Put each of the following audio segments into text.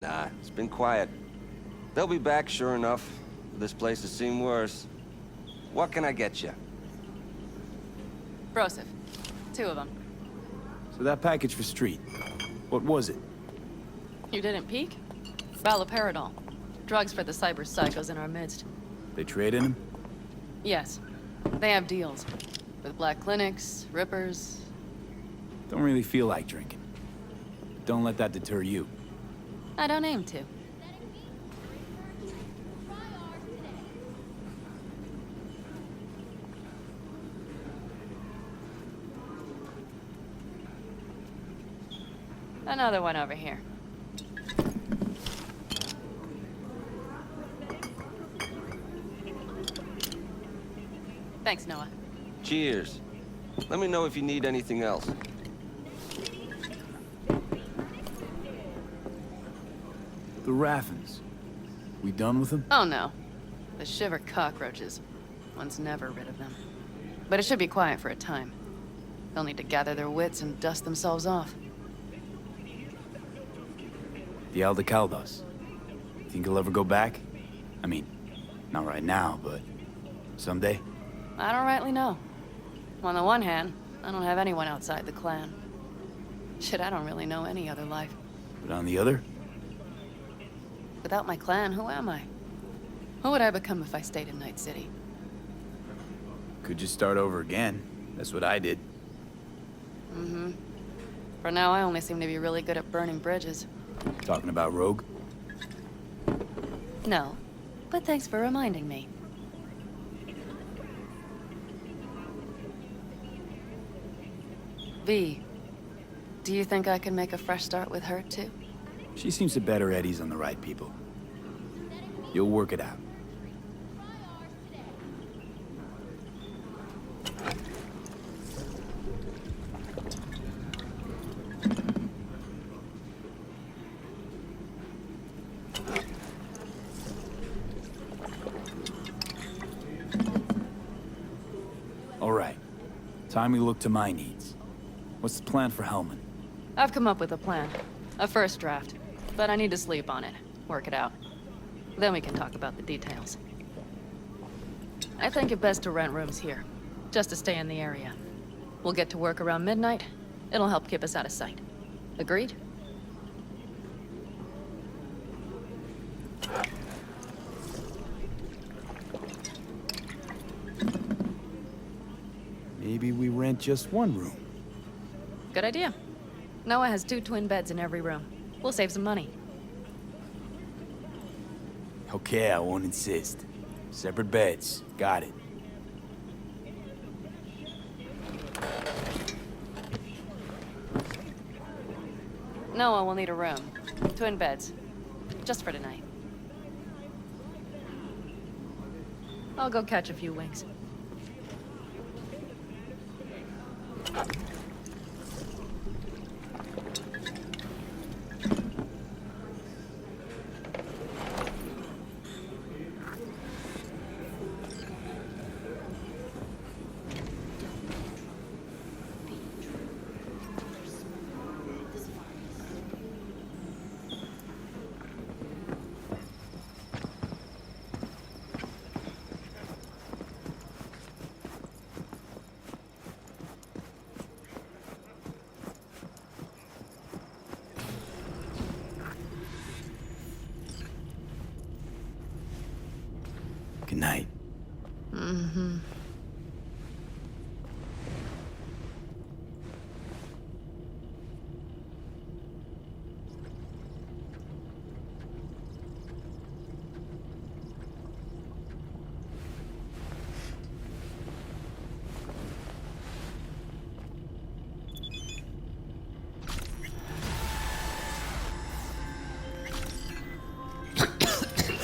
Nah, it's been quiet. They'll be back, sure enough. This place has seen worse. What can I get you? Broseph. 2 of them. So that package for Street, what was it? You didn't peek? Valoperidol. Drugs for the cyber psychos in our midst. They trade in them? Yes. They have deals. With black clinics, rippers. Don't really feel like drinking. Don't let that deter you. I don't aim to. Another one over here. Thanks, Noah. Cheers. Let me know if you need anything else. The Raffens. We done with them? Oh no. The shiver cockroaches. One's never rid of them. But it should be quiet for a time. They'll need to gather their wits and dust themselves off. The Aldecaldos. Think he'll ever go back? I mean, not right now, but someday? I don't rightly know. On the one hand, I don't have anyone outside the clan. Shit, I don't really know any other life. But on the other? Without my clan, who am I? Who would I become if I stayed in Night City? Could just start over again. That's what I did. Mm-hmm. For now, I only seem to be really good at burning bridges. Talking about Rogue? No, but thanks for reminding me. V, do you think I can make a fresh start with her, too? She seems to bet her eddies on the right people. You'll work it out. All right. Time we look to my needs. What's the plan for Hellman? I've come up with a plan. A first draft. But I need to sleep on it. Work it out. Then we can talk about the details. I think it best to rent rooms here. Just to stay in the area. We'll get to work around midnight. It'll help keep us out of sight. Agreed? Maybe we rent just one room. Good idea. Noah has 2 twin beds in every room. We'll save some money. Okay, I won't insist. Separate beds. Got it. Noah will need a room. Twin beds. Just for tonight. I'll go catch a few wings. Good night. Mm-hmm.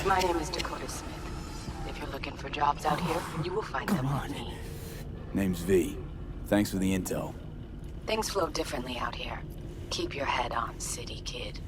My name is Dakota Smith. If you're looking for jobs out here, you will find them with me. Name's V. Thanks for the intel. Things flow differently out here. Keep your head on, city kid.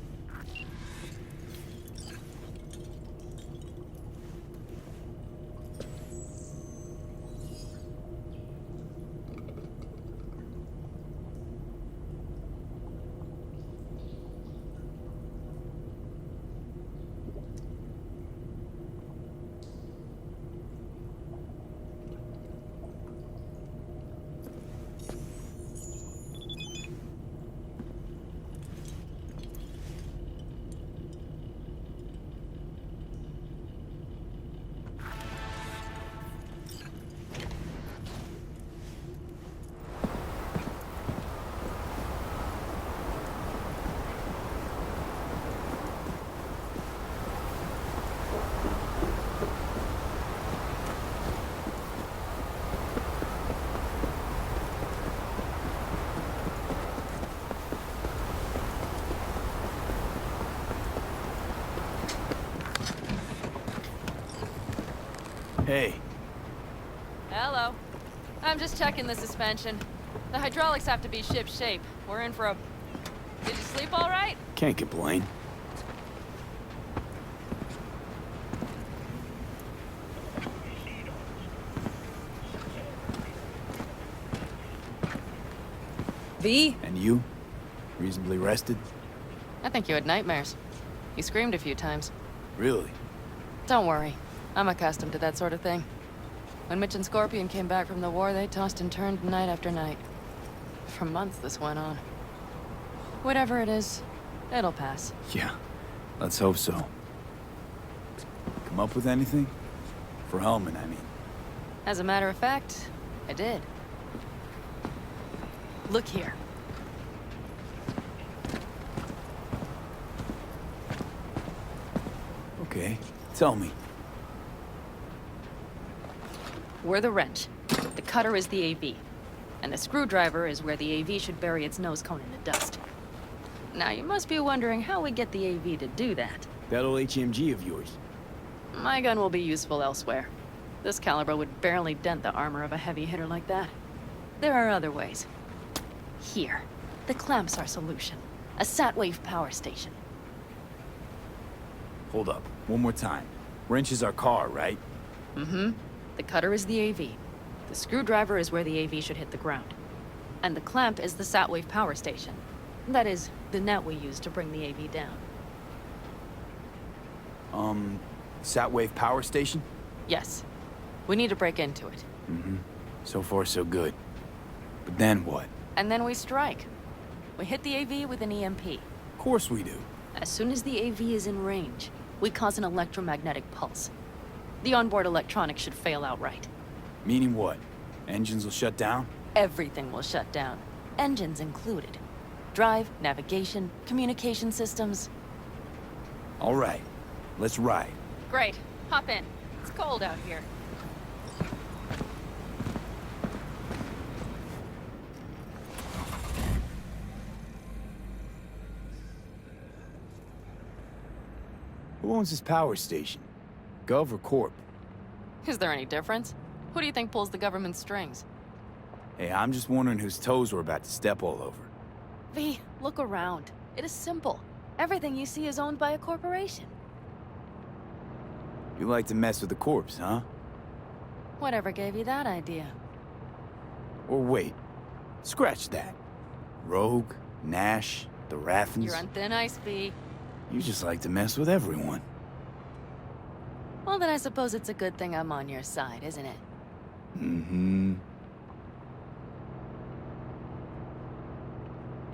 Hey, Hello. I'm just checking the suspension. The hydraulics have to be ship shape. We're in for a... Did you sleep all right? can't complain. V? And you? Reasonably rested? I think you had nightmares. You screamed a few times. Really? Don't worry. I'm accustomed to that sort of thing. When Mitch and Scorpion came back from the war, they tossed and turned night after night. For months this went on. Whatever it is, it'll pass. Yeah, let's hope so. Come up with anything? For Hellman, I mean. As a matter of fact, I did. Look here. Okay, tell me. We're the wrench. The cutter is the AV. And the screwdriver is where the AV should bury its nose cone in the dust. Now, you must be wondering how we get the AV to do that. That old HMG of yours. My gun will be useful elsewhere. This caliber would barely dent the armor of a heavy hitter like that. There are other ways. Here. The clamp's our solution. A sat-wave power station. Hold up, one more time. Wrench is our car, right? Mm-hmm. The cutter is the AV. The screwdriver is where the AV should hit the ground. And the clamp is the sat-wave power station. That is, the net we use to bring the AV down. Satwave power station? Yes. We need to break into it. Mm-hmm. So far, so good. But then what? And then we strike. We hit the AV with an EMP. Of course we do. As soon as the AV is in range, we cause an electromagnetic pulse. The onboard electronics should fail outright. Meaning what? Engines will shut down? Everything will shut down, engines included. Drive, navigation, communication systems. All right, let's ride. Great. Hop in. It's cold out here. Who owns this power station? Gov or Corp? Is there any difference? Who do you think pulls the government's strings? Hey, I'm just wondering whose toes we're about to step all over. V, look around. It is simple. Everything you see is owned by a corporation. You like to mess with the corpse, huh? Whatever gave you that idea? Or wait, scratch that. Rogue, Nash, the Raffens. You're on thin ice, V. You just like to mess with everyone. Well, then I suppose it's a good thing I'm on your side, isn't it? Mm-hmm.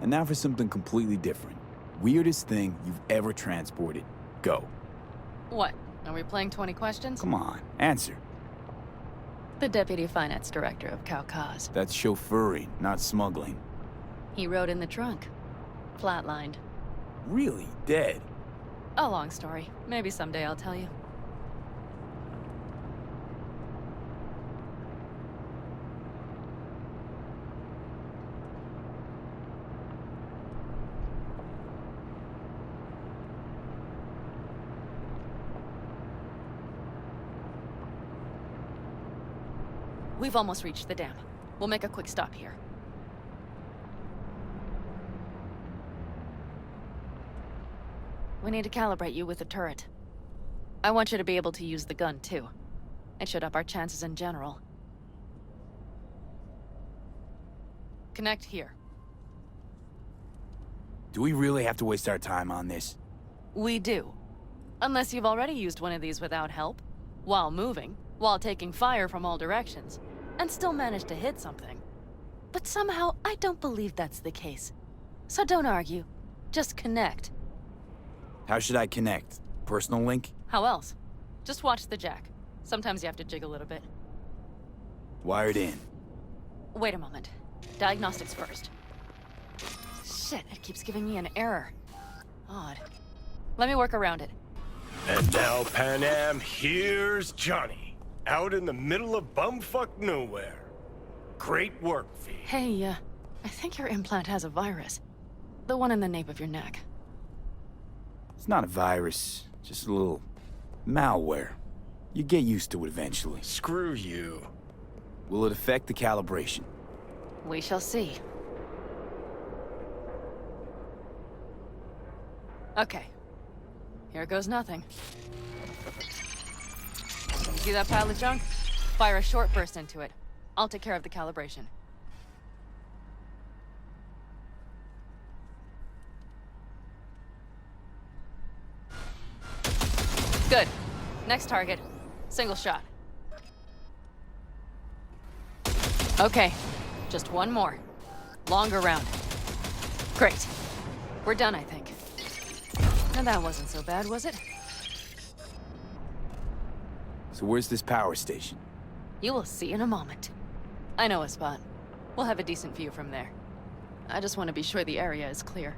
And now for something completely different. Weirdest thing you've ever transported. Go. What? Are we playing 20 questions? Come on, answer. The Deputy Finance Director of Caucase. That's chauffeuring, not smuggling. He rode in the trunk. Flatlined. Really? Dead? A long story. Maybe someday I'll tell you. We've almost reached the dam. We'll make a quick stop here. We need to calibrate you with the turret. I want you to be able to use the gun, too. It should up our chances in general. Connect here. Do we really have to waste our time on this? We do. Unless you've already used one of these without help, while moving, while taking fire from all directions, and still managed to hit something. But somehow, I don't believe that's the case. So don't argue. Just connect. How should I connect? Personal link? How else? Just watch the jack. Sometimes you have to jig a little bit. Wired in. Wait a moment. Diagnostics first. Shit, it keeps giving me an error. Odd. Let me work around it. And now, Pan Am, here's Johnny. Out in the middle of bumfuck nowhere. Great work, V. Hey, I think your implant has a virus. The one in the nape of your neck. It's not a virus, just a little malware. You get used to it eventually. Screw you. Will it affect the calibration? We shall see. Okay. Here goes nothing. See that pile of junk? Fire a short burst into it. I'll take care of the calibration. Good. Next target. Single shot. Okay. Just one more. Longer round. Great. We're done, I think. Now that wasn't so bad, was it? So where's this power station? You will see in a moment. I know a spot. We'll have a decent view from there. I just want to be sure the area is clear.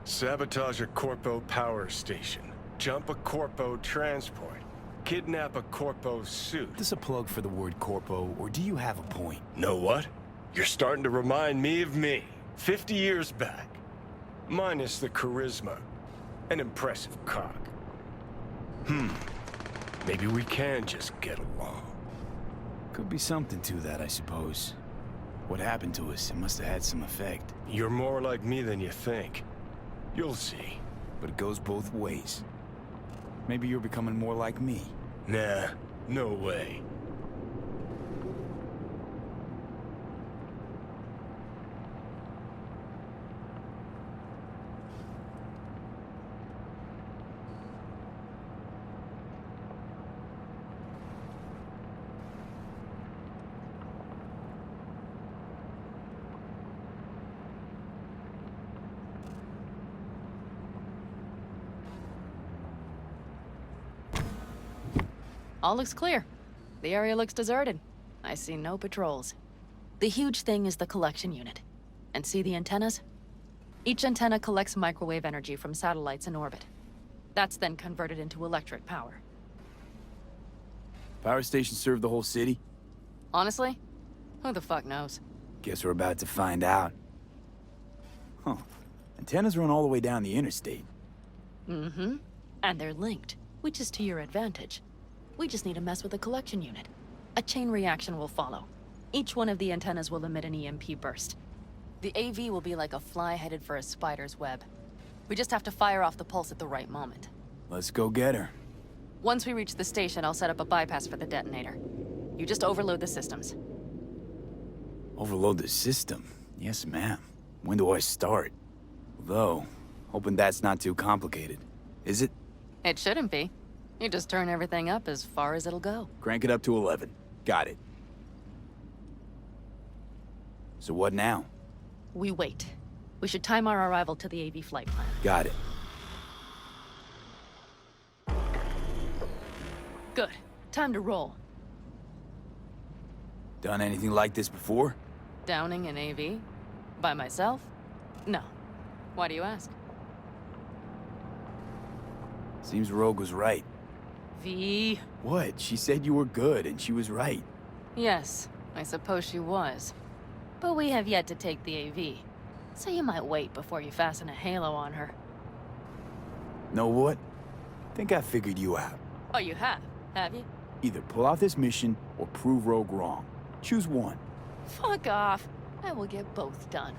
Sabotage a Corpo power station. Jump a Corpo transport. Kidnap a Corpo suit. Is this a plug for the word corpo, or do you have a point? Know what? You're starting to remind me of me, 50 years back. Minus the charisma. An impressive cock. Maybe we can just get along. Could be something to that, I suppose. What happened to us? It must have had some effect. You're more like me than you think. You'll see. But it goes both ways. Maybe you're becoming more like me. Nah, no way. All looks clear. The area looks deserted. I see no patrols. The huge thing is the collection unit. And see the antennas? Each antenna collects microwave energy from satellites in orbit. That's then converted into electric power. Power stations serve the whole city? Honestly, who the fuck knows? Guess we're about to find out. Huh. Antennas run all the way down the interstate. Mm-hmm. And they're linked, which is to your advantage. We just need to mess with the collection unit. A chain reaction will follow. Each one of the antennas will emit an EMP burst. The AV will be like a fly headed for a spider's web. We just have to fire off the pulse at the right moment. Let's go get her. Once we reach the station, I'll set up a bypass for the detonator. You just overload the systems. Overload the system? Yes, ma'am. When do I start? Though, hoping that's not too complicated. Is it? It shouldn't be. You just turn everything up as far as it'll go. Crank it up to 11. Got it. So what now? We wait. We should time our arrival to the AV flight plan. Got it. Good. Time to roll. Done anything like this before? Downing an AV? By myself? No. Why do you ask? Seems Rogue was right. V. What? She said you were good, and she was right. Yes, I suppose she was. But we have yet to take the AV. So you might wait before you fasten a halo on her. Know what? Think I figured you out. Oh, you have you? Either pull off this mission, or prove Rogue wrong. Choose one. Fuck off. I will get both done.